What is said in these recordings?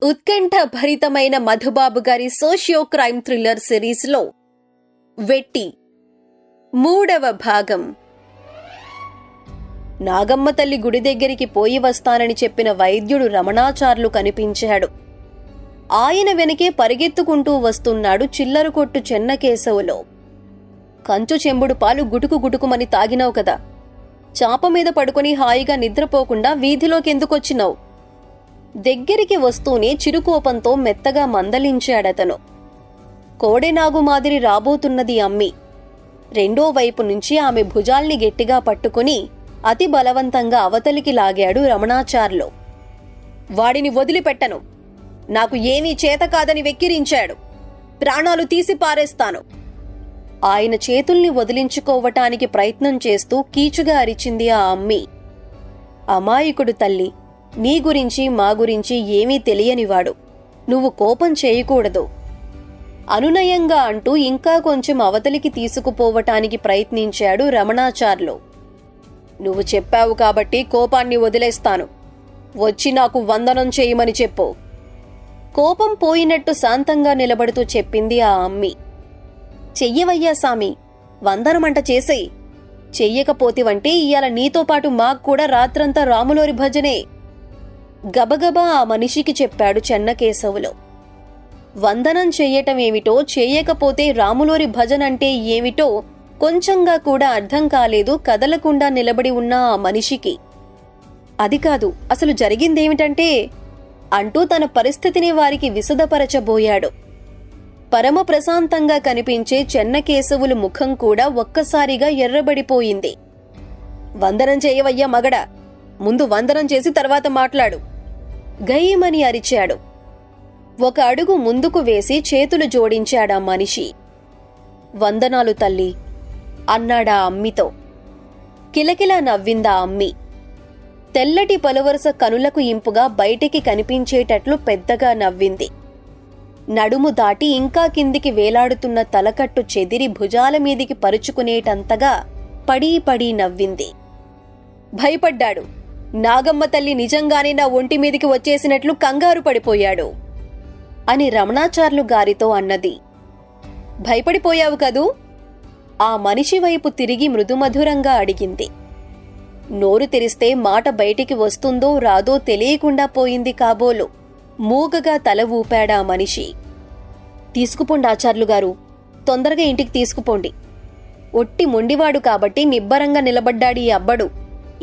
ఉత్కంఠ భరితమైన మధుబాబు గారి socio crime thriller సిరీస్లో వెట్టి 3వ భాగం. నాగమ్మ తల్లి గుడి దగ్గరికి పోయి వస్తానని చెప్పిన వైద్యుడు రమణాచార్లు కనిపించాడు. ఆయన వెనకే పరిగెత్తుకుంటూ వస్తున్నాడు చిల్లర కొట్టు చెన్నకేశవులో. కంచు చెంబుడు పాలు గుటుకు గుటుకుమని తాగినావు కదా, చాప మీద పడుకుని హాయిగా నిద్రపోకుండా వీధిలోకెందుకొచ్చినావు? దగ్గరికి వస్తూనే చిరుకోపంతో మెత్తగా మందలించాడతను. కోడెనాగు మాదిరి రాబోతున్నది అమ్మి. రెండో వైపు నుంచి ఆమె భుజాల్ని గట్టిగా పట్టుకుని అతి బలవంతంగా అవతలికి లాగాడు రమణాచార్లు. వాడిని వదిలిపెట్టను, నాకు ఏమీ చేత కాదని వెక్కిరించాడు, ప్రాణాలు తీసి పారేస్తాను. ఆయన చేతుల్ని వదిలించుకోవటానికి ప్రయత్నం చేస్తూ కీచుగా అరిచింది ఆ అమ్మి. అమాయకుడు తల్లి, నీ గురించి మా గురించి ఏమీ తెలియనివాడు, నువ్వు కోపం చేయకూడదు అనునయంగా అంటూ ఇంకా కొంచెం అవతలికి తీసుకుపోవటానికి ప్రయత్నించాడు రమణాచార్లు. నువ్వు చెప్పావు కాబట్టి కోపాన్ని వదిలేస్తాను, వచ్చి నాకు వందనం చేయమని చెప్పు. కోపం పోయినట్టు శాంతంగా నిలబడుతూ చెప్పింది ఆ అమ్మి. చెయ్యవయ్యా సామి, వందనమంట చేసేయి. చెయ్యకపోతివంటే ఇయాల నీతో పాటు మాకు కూడా రాత్రంతా రాములోరి భజనే. గబగబా ఆ మనిషికి చెప్పాడు చెన్నకేశవులు. వందనం చెయ్యటమేమిటో, చెయ్యకపోతే రాములోరి భజనంటే ఏమిటో కొంచెంగా కూడా అర్థం కాలేదు కదలకుండా నిలబడి ఉన్న ఆ మనిషికి. అది కాదు, అసలు జరిగిందేమిటంటే అంటూ తన పరిస్థితిని వారికి విశదపరచబోయాడు. పరమ ప్రశాంతంగా కనిపించే చెన్నకేశవులు ముఖం కూడా ఒక్కసారిగా ఎర్రబడిపోయింది. వందనం చేయవయ్యా మగడ, ముందు వందనం చేసి తర్వాత మాట్లాడు, గయ్యమని అరిచాడు. ఒక అడుగు ముందుకు వేసి చేతులు జోడించాడా మనిషి. వందనాలు తల్లి అన్నాడా అమ్మితో. కిలకిలా నవ్విందా అమ్మి. తెల్లటి పలువరుస కనులకు ఇంపుగా బయటికి కనిపించేటట్లు పెద్దగా నవ్వింది. నడుము దాటి ఇంకా కిందికి వేలాడుతున్న తలకట్టు చెదిరి భుజాల మీదికి పరుచుకునేటంతగా పడీ పడీ నవ్వింది. భయపడ్డాడు. నాగమ్మ తల్లి నిజంగానే నా ఒంటి మీదికి వచ్చేసినట్లు కంగారు పడిపోయాడు అని రమణాచార్లు గారితో అన్నది. భయపడిపోయావు కదూ? ఆ మనిషి వైపు తిరిగి మృదుమధురంగా అడిగింది. నోరు తెరిస్తే మాట బయటికి వస్తుందో రాదో తెలియకుండా పోయింది కాబోలు. మూగగా తల ఊపాడా మనిషి. తీసుకుపోండి ఆచార్లు గారు, తొందరగా ఇంటికి తీసుకుపోండి. ఒట్టి మొండివాడు కాబట్టి నిబ్బరంగా నిలబడ్డాడు ఈ అబ్బడు.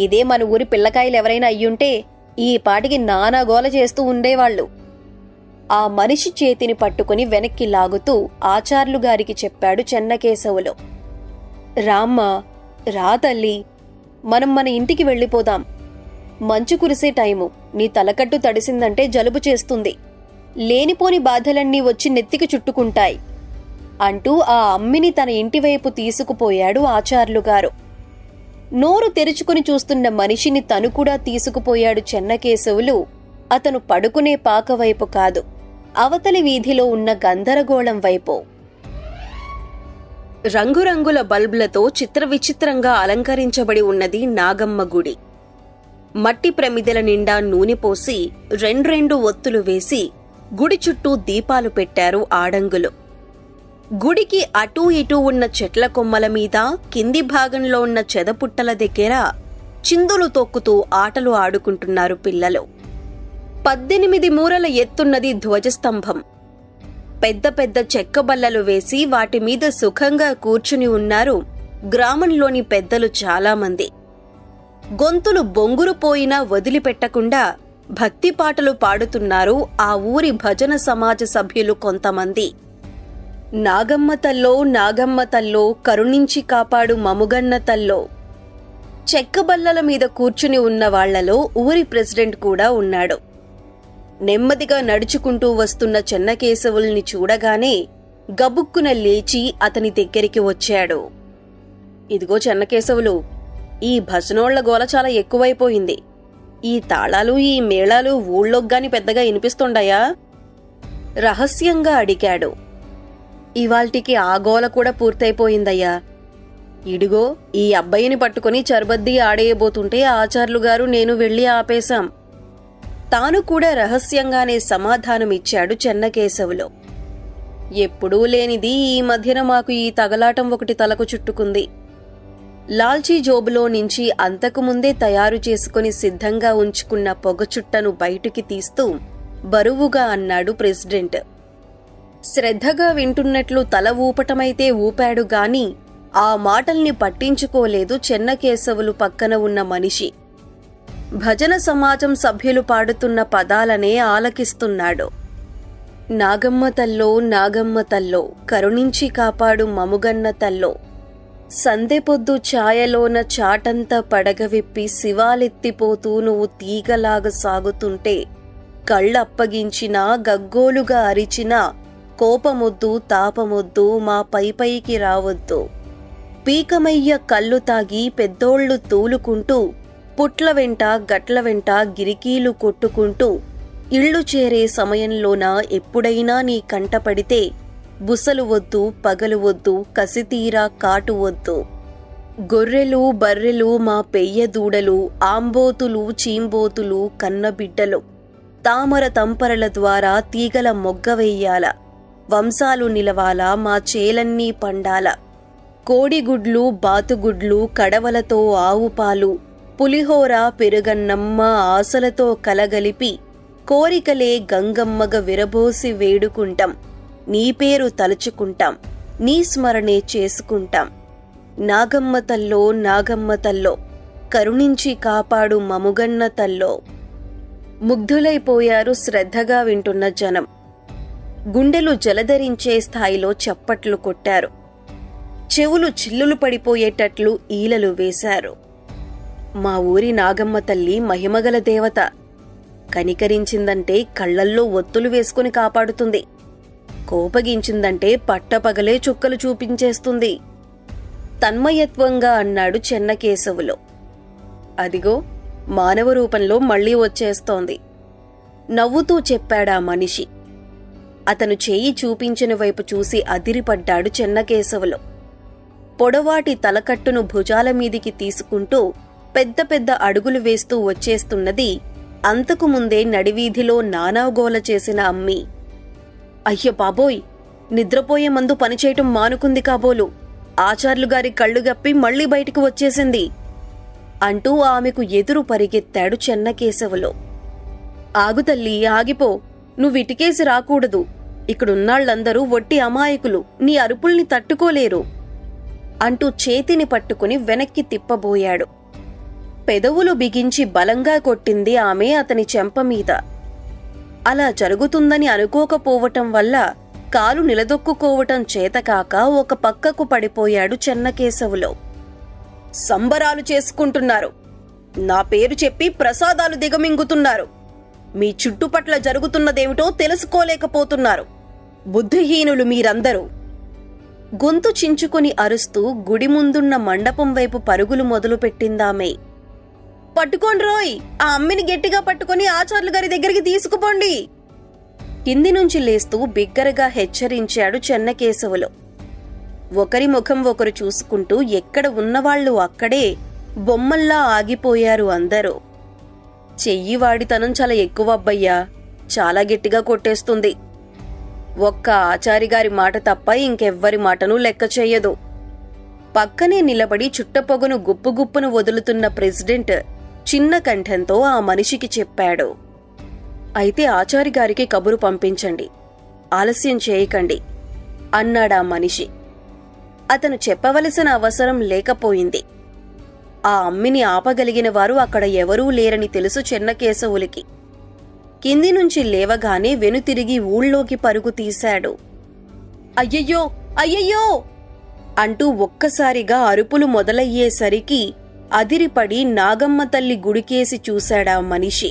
ఇదే మన ఊరి పిల్లకాయలెవరైనా అయ్యుంటే ఈ పాటికి నానా గోల చేస్తూ ఉండేవాళ్లు. ఆ మనిషి చేతిని పట్టుకుని వెనక్కి లాగుతూ ఆచార్లు గారికి చెప్పాడు చెన్నకేశవులు. రామ్మా, రా తల్లి, మనం మన ఇంటికి వెళ్ళిపోదాం. మంచు కురిసే టైము, నీ తలకట్టు తడిసిందంటే జలుబు చేస్తుంది, లేనిపోని బాధలన్నీ వచ్చి నెత్తికి చుట్టుకుంటాయి అంటూ ఆ అమ్మిని తన ఇంటివైపు తీసుకుపోయాడు ఆచార్లు గారు. నోరు తెరుచుకుని చూస్తున్న మనిషిని తను కూడా తీసుకుపోయాడు చెన్నకేశవులు. అతను పడుకునే పాకవైపు కాదు, అవతలి వీధిలో ఉన్న గందరగోళం వైపు. రంగురంగుల బల్బులతో చిత్ర విచిత్రంగా అలంకరించబడి ఉన్నది నాగమ్మ గుడి. మట్టి ప్రమిదెల నిండా నూనె పోసి రెండ్రెండు ఒత్తులు వేసి గుడి చుట్టూ దీపాలు పెట్టారు ఆడంగులు. గుడికి అటూ ఇటూ ఉన్న చెట్ల కొమ్మల మీద, కింది భాగంలో ఉన్న చెదపుట్టల దగ్గర చిందులు తొక్కుతూ ఆటలు ఆడుకుంటున్నారు పిల్లలు. 18 మూరల ఎత్తున్నది ధ్వజస్తంభం. పెద్ద పెద్ద చెక్క బల్లలు వేసి వాటి మీద సుఖంగా కూర్చుని ఉన్నారు గ్రామంలోని పెద్దలు చాలామంది. గొంతులు బొంగురుపోయినా వదిలిపెట్టకుండా భక్తి పాటలు పాడుతున్నారు ఆ ఊరి భజన సమాజ సభ్యులు కొంతమంది. నాగమ్మ తల్లో, నాగమ్మ తల్లో, కరుణించి కాపాడు మముగన్న తల్లో. చెక్కబల్లల మీద కూర్చుని ఉన్న వాళ్లలో ఊరి ప్రెసిడెంట్ కూడా ఉన్నాడు. నెమ్మదిగా నడుచుకుంటూ వస్తున్న చెన్నకేశవుల్ని చూడగానే గబుక్కున లేచి అతని దగ్గరికి వచ్చాడు. ఇదిగో చెన్నకేశవులు, ఈ భజనోళ్ల గోల చాలా ఎక్కువైపోయింది. ఈ తాళాలు, ఈ మేళాలు ఊళ్ళోగ్గాని పెద్దగా వినిపిస్తుండయా? రహస్యంగా అడిగాడు. ఇవాల్టికి ఆ గోల కూడా పూర్తయిపోయిందయ్యా. ఇడిగో ఈ అబ్బాయిని పట్టుకుని చర్బద్దీ ఆడేయబోతుంటే ఆచార్లు గారు నేను వెళ్లి ఆపేశాం. తాను కూడా రహస్యంగానే సమాధానమిచ్చాడు చెన్నకేశవులు. ఎప్పుడూ లేనిది ఈ మధ్యన మాకు ఈ తగలాటం ఒకటి తలకు చుట్టుకుంది. లాల్చీ జోబులో నుంచి అంతకుముందే తయారు చేసుకుని సిద్ధంగా ఉంచుకున్న పొగచుట్టను బయటికి తీస్తూ బరువుగా అన్నాడు ప్రెసిడెంట్. శ్రద్ధగా వింటున్నట్లు తల ఊపటమైతే ఊపాడు గాని ఆ మాటల్ని పట్టించుకోలేదు చెన్నకేశవులు పక్కన ఉన్న మనిషి. భజన సమాజం సభ్యులు పాడుతున్న పదాలనే ఆలకిస్తున్నాడు. నాగమ్మ తల్లో నాగమ్మ తల్లో కరుణించి కాపాడు మముగన్న తల్లో, సందెపొద్దు ఛాయలోన చాటంత పడగవిప్పి శివాలెత్తిపోతూ నువ్వు తీగలాగా సాగుతుంటే కళ్ళప్పగించినా గగ్గోలుగా అరిచినా కోపమొద్దు తాపమొద్దు మా పైకి రావద్దు. పీకమయ్య కళ్ళు తాగి పెద్దోళ్లు తూలుకుంటూ పుట్ల వెంట గట్ల వెంట గిరికీలు కొట్టుకుంటూ ఇళ్ళు చేరే సమయంలోన ఎప్పుడైనా నీ కంటపడితే బుసలు వద్దు, పగలు వద్దు, కసితీరా కాటు వద్దు. గొర్రెలు బర్రెలు మా పెయ్య దూడలు, ఆంబోతులు చీంబోతులు కన్నబిడ్డలు, తామర తంపరల ద్వారా తీగల మొగ్గ వెయ్యాల, వంశాలు నిలవాల, మా చేలన్నీ పండాల. కోడిగుడ్లు బాతుగుడ్లు కడవలతో ఆవుపాలు, పులిహోర పెరుగన్నమ్మ ఆశలతో కలగలిపి కోరికలే గంగమ్మగ విరబోసి వేడుకుంటాం. నీ పేరు తలుచుకుంటాం, నీ స్మరణే చేసుకుంటాం. నాగమ్మ తల్లో నాగమ్మ తల్లో కరుణించి కాపాడు మముగన్న తల్లో. ముగ్ధులైపోయారు శ్రద్ధగా వింటున్న జనం. గుండెలు జలధరించే స్థాయిలో చప్పట్లు కొట్టారు. చెవులు చిల్లులు పడిపోయేటట్లు ఈలలు వేశారు. మా ఊరి నాగమ్మ తల్లి మహిమగల దేవత. కనికరించిందంటే కళ్లల్లో ఒత్తులు వేసుకుని కాపాడుతుంది. కోపగించిందంటే పట్టపగలే చుక్కలు చూపించేస్తుంది. తన్మయత్వంగా అన్నాడు చెన్నకేశవులు. అదిగో మానవ రూపంలో మళ్లీ వచ్చేస్తోంది. నవ్వుతూ చెప్పాడా మనిషి. అతను చేయి చూపించిన వైపు చూసి అదిరిపడ్డాడు చెన్నకేశవులు. పొడవాటి తలకట్టును భుజాల మీదికి తీసుకుంటూ పెద్ద పెద్ద అడుగులు వేస్తూ వచ్చేస్తున్నది అంతకుముందే నడివీధిలో నానాగోల చేసిన అమ్మి. అయ్య బాబోయ్, నిద్రపోయే మందు పనిచేయటం మానుకుంది కాబోలు. ఆచార్లుగారి కళ్ళు గప్పి మళ్లీ బయటికి వచ్చేసింది అంటూ ఆమెకు ఎదురు పరిగెత్తాడు చెన్నకేశవులు. ఆగుతల్లి, ఆగిపో, నువ్విటికేసి రాకూడదు. ఇక్కడున్నాళ్లందరూ ఒట్టి అమాయకులు, నీ అరుపుల్ని తట్టుకోలేరు అంటూ చేతిని పట్టుకుని వెనక్కి తిప్పబోయాడు. పెదవులు బిగించి బలంగా కొట్టింది ఆమె అతని చెంపమీద. అలా జరుగుతుందని అనుకోకపోవటం వల్ల కాలు నిలదొక్కుకోవటం చేతకాక ఒక పక్కకు పడిపోయాడు చెన్నకేశవులు. సంబరాలు చేసుకుంటున్నారు, నా పేరు చెప్పి ప్రసాదాలు దిగమింగుతున్నారు. మీ చుట్టుపట్ల జరుగుతున్నదేమిటో తెలుసుకోలేకపోతున్నారు. బుద్ధిహీనులు మీరందరూ. గొంతు చించుకుని అరుస్తూ గుడి ముందున్న మండపం వైపు పరుగులు మొదలుపెట్టిందామే. పట్టుకోండ్రోయ్, ఆ అమ్మిని గట్టిగా పట్టుకుని ఆచార్లు గారి దగ్గరికి తీసుకుపోండి. కింది నుంచి లేస్తూ బిగ్గరగా హెచ్చరించాడు చెన్నకేశవులు. ఒకరి ముఖం ఒకరు చూసుకుంటూ ఎక్కడ ఉన్నవాళ్లు అక్కడే బొమ్మల్లా ఆగిపోయారు అందరూ. చెయ్యి వాడితనం చాలా ఎక్కువ అబ్బయ్యా, చాలా గట్టిగా కొట్టేస్తుంది. ఒక్క ఆచారిగారి మాట తప్ప ఇంకెవ్వరి మాటను లెక్క చెయ్యదు. పక్కనే నిలబడి చుట్టపొగను గుప్పుగుప్పును వదులుతున్న ప్రెసిడెంట్ చిన్న కంఠంతో ఆ మనిషికి చెప్పాడు. అయితే ఆచారిగారికి కబురు పంపించండి, ఆలస్యం చేయకండి అన్నాడా మనిషి. అతను చెప్పవలసిన అవసరం లేకపోయింది. ఆ అమ్మిని ఆపగలిగిన వారు అక్కడ ఎవరూ లేరని తెలుసు చెన్నకేశవులికి. కింది నుంచి లేవగానే వెనుతిరిగి ఊళ్ళోకి పరుగు తీశాడు. అయ్యయ్యో అయ్యయ్యో అంటూ ఒక్కసారిగా అరుపులు మొదలయ్యేసరికి అదిరిపడి నాగమ్మ తల్లి గుడికేసి చూశాడా మనిషి.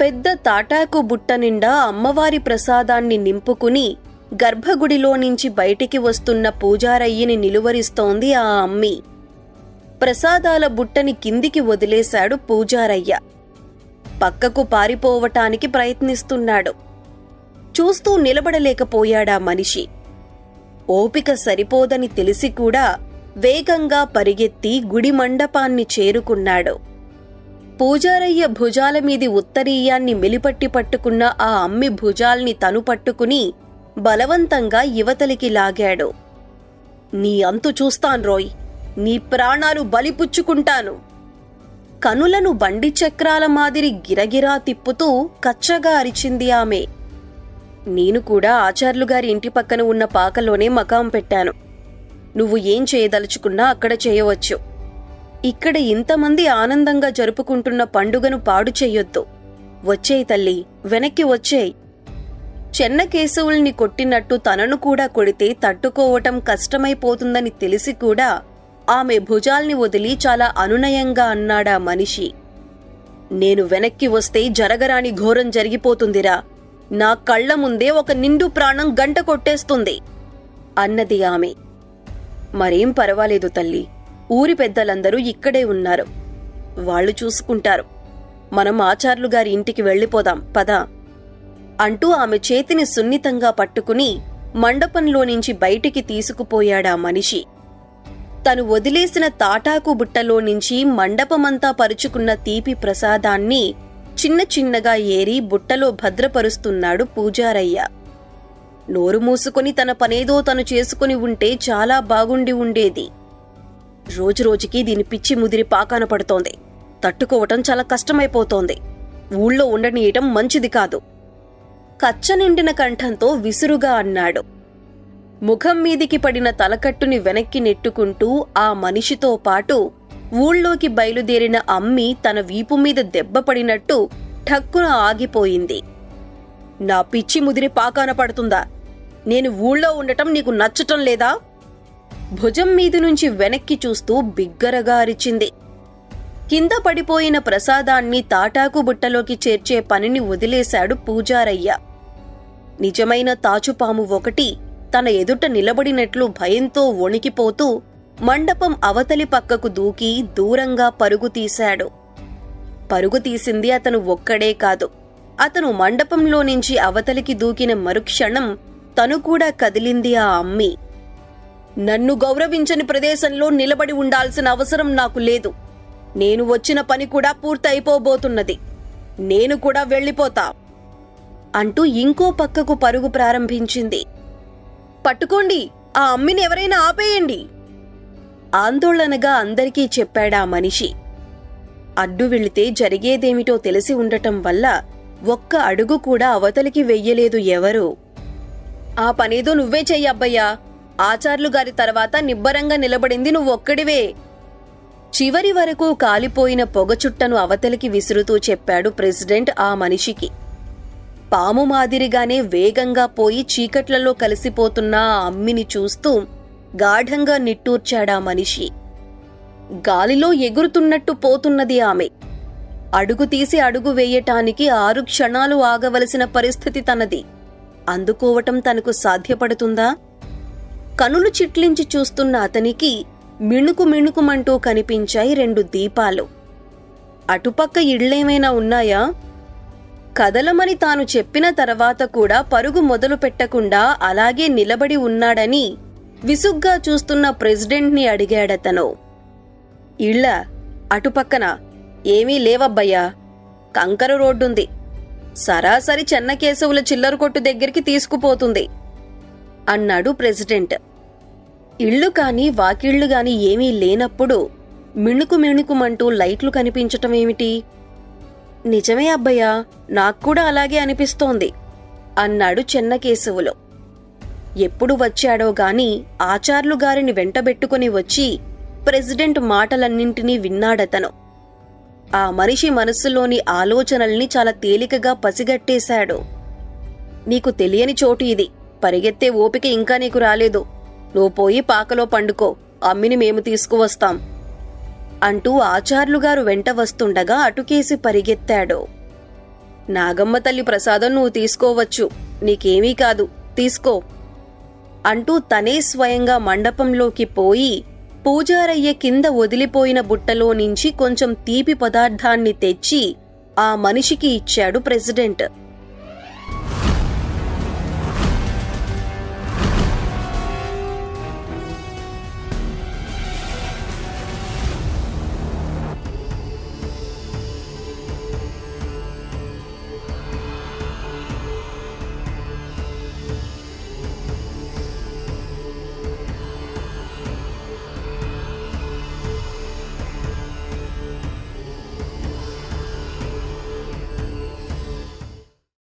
పెద్ద తాటాకు బుట్ట నిండా అమ్మవారి ప్రసాదాన్ని నింపుకుని గర్భగుడిలో నుంచి బయటికి వస్తున్న పూజారయ్యని నిలువరిస్తోంది ఆ అమ్మి. ప్రసాదాల బుట్టని కిందికి వదిలేశాడు పూజారయ్య. పక్కకు పారిపోవటానికి ప్రయత్నిస్తున్నాడు. చూస్తూ నిలబడలేకపోయాడా మనిషి. ఓపిక సరిపోదని తెలిసి కూడా వేగంగా పరిగెత్తి గుడి మండపాన్ని చేరుకున్నాడు. పూజారయ్య భుజాల మీది ఉత్తరీయాన్ని మెలిపట్టి పట్టుకున్న ఆ అమ్మి భుజాల్ని తను పట్టుకుని బలవంతంగా యువతలికి లాగాడు. నీ అంతు చూస్తాన్రోయ్, నీ ప్రాణాలు బలిపుచ్చుకుంటాను. కనులను బండి చక్రాల మాదిరి గిరగిరా తిప్పుతూ కచ్చగా అరిచింది ఆమె. నేను కూడా ఆచార్లుగారి ఇంటి పక్కన ఉన్న పాకలోనే మకాం పెట్టాను. నువ్వు ఏం చేయదలుచుకున్నా అక్కడ చేయవచ్చు. ఇక్కడ ఇంతమంది ఆనందంగా జరుపుకుంటున్న పండుగను పాడు చెయ్యొద్దు. వచ్చేయ్ తల్లి, వెనక్కి వచ్చేయ్. చెన్నకేశవుల్ని కొట్టినట్టు తనను కూడా కొడితే తట్టుకోవటం కష్టమైపోతుందని తెలిసి కూడా ఆమె భుజాల్ని వదిలి చాలా అనునయంగా అన్నాడా మనిషి. నేను వెనక్కి వస్తే జరగరాని ఘోరం జరిగిపోతుందిరా. నా కళ్ల ముందే ఒక నిండు ప్రాణం గంట కొట్టేస్తుంది అన్నది ఆమె. మరేం పర్వాలేదు తల్లి, ఊరి పెద్దలందరూ ఇక్కడే ఉన్నారు, వాళ్ళు చూసుకుంటారు. మనం ఆచార్లుగారి ఇంటికి వెళ్ళిపోదాం పదా అంటూ ఆమె చేతిని సున్నితంగా పట్టుకుని మండపంలోనించి బయటికి తీసుకుపోయాడా మనిషి. తను వదిలేసిన తాటాకు బుట్టలో నుంచి మండపమంతా పరుచుకున్న తీపి ప్రసాదాన్ని చిన్న చిన్నగా ఏరి బుట్టలో భద్రపరుస్తున్నాడు పూజారయ్య. నోరు మూసుకొని తన పనేదో తను చేసుకుని ఉంటే చాలా బాగుండి ఉండేది. రోజురోజుకి దీని పిచ్చి ముదిరి పాకాన పడుతోంది. తట్టుకోవటం చాలా కష్టమైపోతోంది. ఊళ్ళో ఉండనీయటం మంచిది కాదు. కచ్చనిండిన కంఠంతో విసురుగా అన్నాడు. ముఖం మీదికి పడిన తలకట్టుని వెనక్కి నెట్టుకుంటూ ఆ మనిషితో పాటు ఊళ్ళోకి బయలుదేరిన అమ్మి తన వీపు మీద దెబ్బ పడినట్టు ఠక్కున ఆగిపోయింది. నా పిచ్చి ముదిరి పాకాన పడుతుందా? నేను ఊళ్ళో ఉండటం నీకు నచ్చటం లేదా? భుజం మీది నుంచి వెనక్కి చూస్తూ బిగ్గరగా అరిచింది. కింద పడిపోయిన ప్రసాదాన్ని తాటాకు బుట్టలోకి చేర్చే పనిని వదిలేశాడు పూజారయ్య. నిజమైన తాచుపాము ఒకటి తన ఎదుట నిలబడినట్లు భయంతో వణికిపోతూ మండపం అవతలి పక్కకు దూకి దూరంగా పరుగు తీశాడు. పరుగు తీసింది అతను ఒక్కడే కాదు. అతను మండపంలో నుంచి అవతలికి దూకిన మరుక్షణం తను కూడా కదిలింది ఆ అమ్మి. నన్ను గౌరవించని ప్రదేశంలో నిలబడి ఉండాల్సిన అవసరం నాకు లేదు. నేను వచ్చిన పని కూడా పూర్తయిపోబోతున్నది. నేను కూడా వెళ్ళిపోతా అంటూ ఇంకో పక్కకు పరుగు ప్రారంభించింది. పట్టుకోండి, ఆ అమ్మిని ఎవరైనా ఆపేయండి ఆందోళనగా అందరికీ చెప్పాడా మనిషి. అడ్డు వెళితే జరిగేదేమిటో తెలిసి ఉండటం వల్ల ఒక్క అడుగు కూడా అవతలికి వెయ్యలేదు ఎవరూ. ఆ పనేదో నువ్వే చెయ్యబ్బయ్యా. ఆచార్లుగారి తర్వాత నిబ్బరంగా నిలబడింది నువ్వొక్కడివే. చివరి వరకు కాలిపోయిన పొగచుట్టను అవతలికి విసురుతూ చెప్పాడు ప్రెసిడెంట్ ఆ మనిషికి. పాము మాదిరిగానే వేగంగా పోయి చీకట్లలో కలిసిపోతున్న ఆ అమ్మిని చూస్తూ గాఢంగా నిట్టూర్చాడా మనిషి. గాలిలో ఎగురుతున్నట్టు పోతున్నది ఆమె. అడుగు తీసి అడుగు వేయటానికి 6 క్షణాలు ఆగవలసిన పరిస్థితి తనది. అందుకోవటం తనకు సాధ్యపడుతుందా? కనులు చిట్లించి చూస్తున్న అతనికి మిణుకు మిణుకుమంటూ కనిపించాయి 2 దీపాలు. అటుపక్క ఇళ్లేమైనా ఉన్నాయా? కదలమని తాను చెప్పిన తర్వాత కూడా పరుగు మొదలు పెట్టకుండా అలాగే నిలబడి ఉన్నాడని విసుగ్గా చూస్తున్న ప్రెసిడెంట్ని అడిగాడతను. ఇళ్ళ అటుపక్కన ఏమీ లేవబ్బయ్యా, కంకర రోడ్డుంది. సరాసరి చెన్నకేశవుల చిల్లర కొట్టు దగ్గరికి తీసుకుపోతుంది అన్నాడు ప్రెసిడెంట్. ఇళ్ళు కాని వాకిళ్లు గాని ఏమీ లేనప్పుడు మిణుకు మిణుకుమంటూ లైట్లు కనిపించటమేమిటి? నిజమే అబ్బయ్యా, నాక్కూడా అలాగే అనిపిస్తోంది అన్నాడు చెన్నకేశవులు. ఎప్పుడు వచ్చాడో గాని ఆచార్లుగారిని వెంటబెట్టుకుని వచ్చి ప్రెసిడెంట్ మాటలన్నింటినీ విన్నాడతను. ఆ మనిషి మనస్సులోని ఆలోచనల్ని చాలా తేలికగా పసిగట్టేశాడు. నీకు తెలియని చోటు ఇది. పరిగెత్తే ఓపిక ఇంకా నీకు రాలేదు. నువ్వు పోయి పాకలో పండుకో, అమ్మిని మేము తీసుకువస్తాం అంటూ ఆచార్లుగారు వెంట వస్తుండగా అటుకేసి పరిగెత్తాడు. నాగమ్మ తల్లి ప్రసాదం నువ్వు తీసుకోవచ్చు, నీకేమీ కాదు, తీసుకో అంటూ తనే స్వయంగా మండపంలోకి పోయి పూజారయ్య కింద వదిలిపోయిన బుట్టలో నుంచి కొంచెం తీపి పదార్థాన్ని తెచ్చి ఆ మనిషికి ఇచ్చాడు ప్రెసిడెంట్.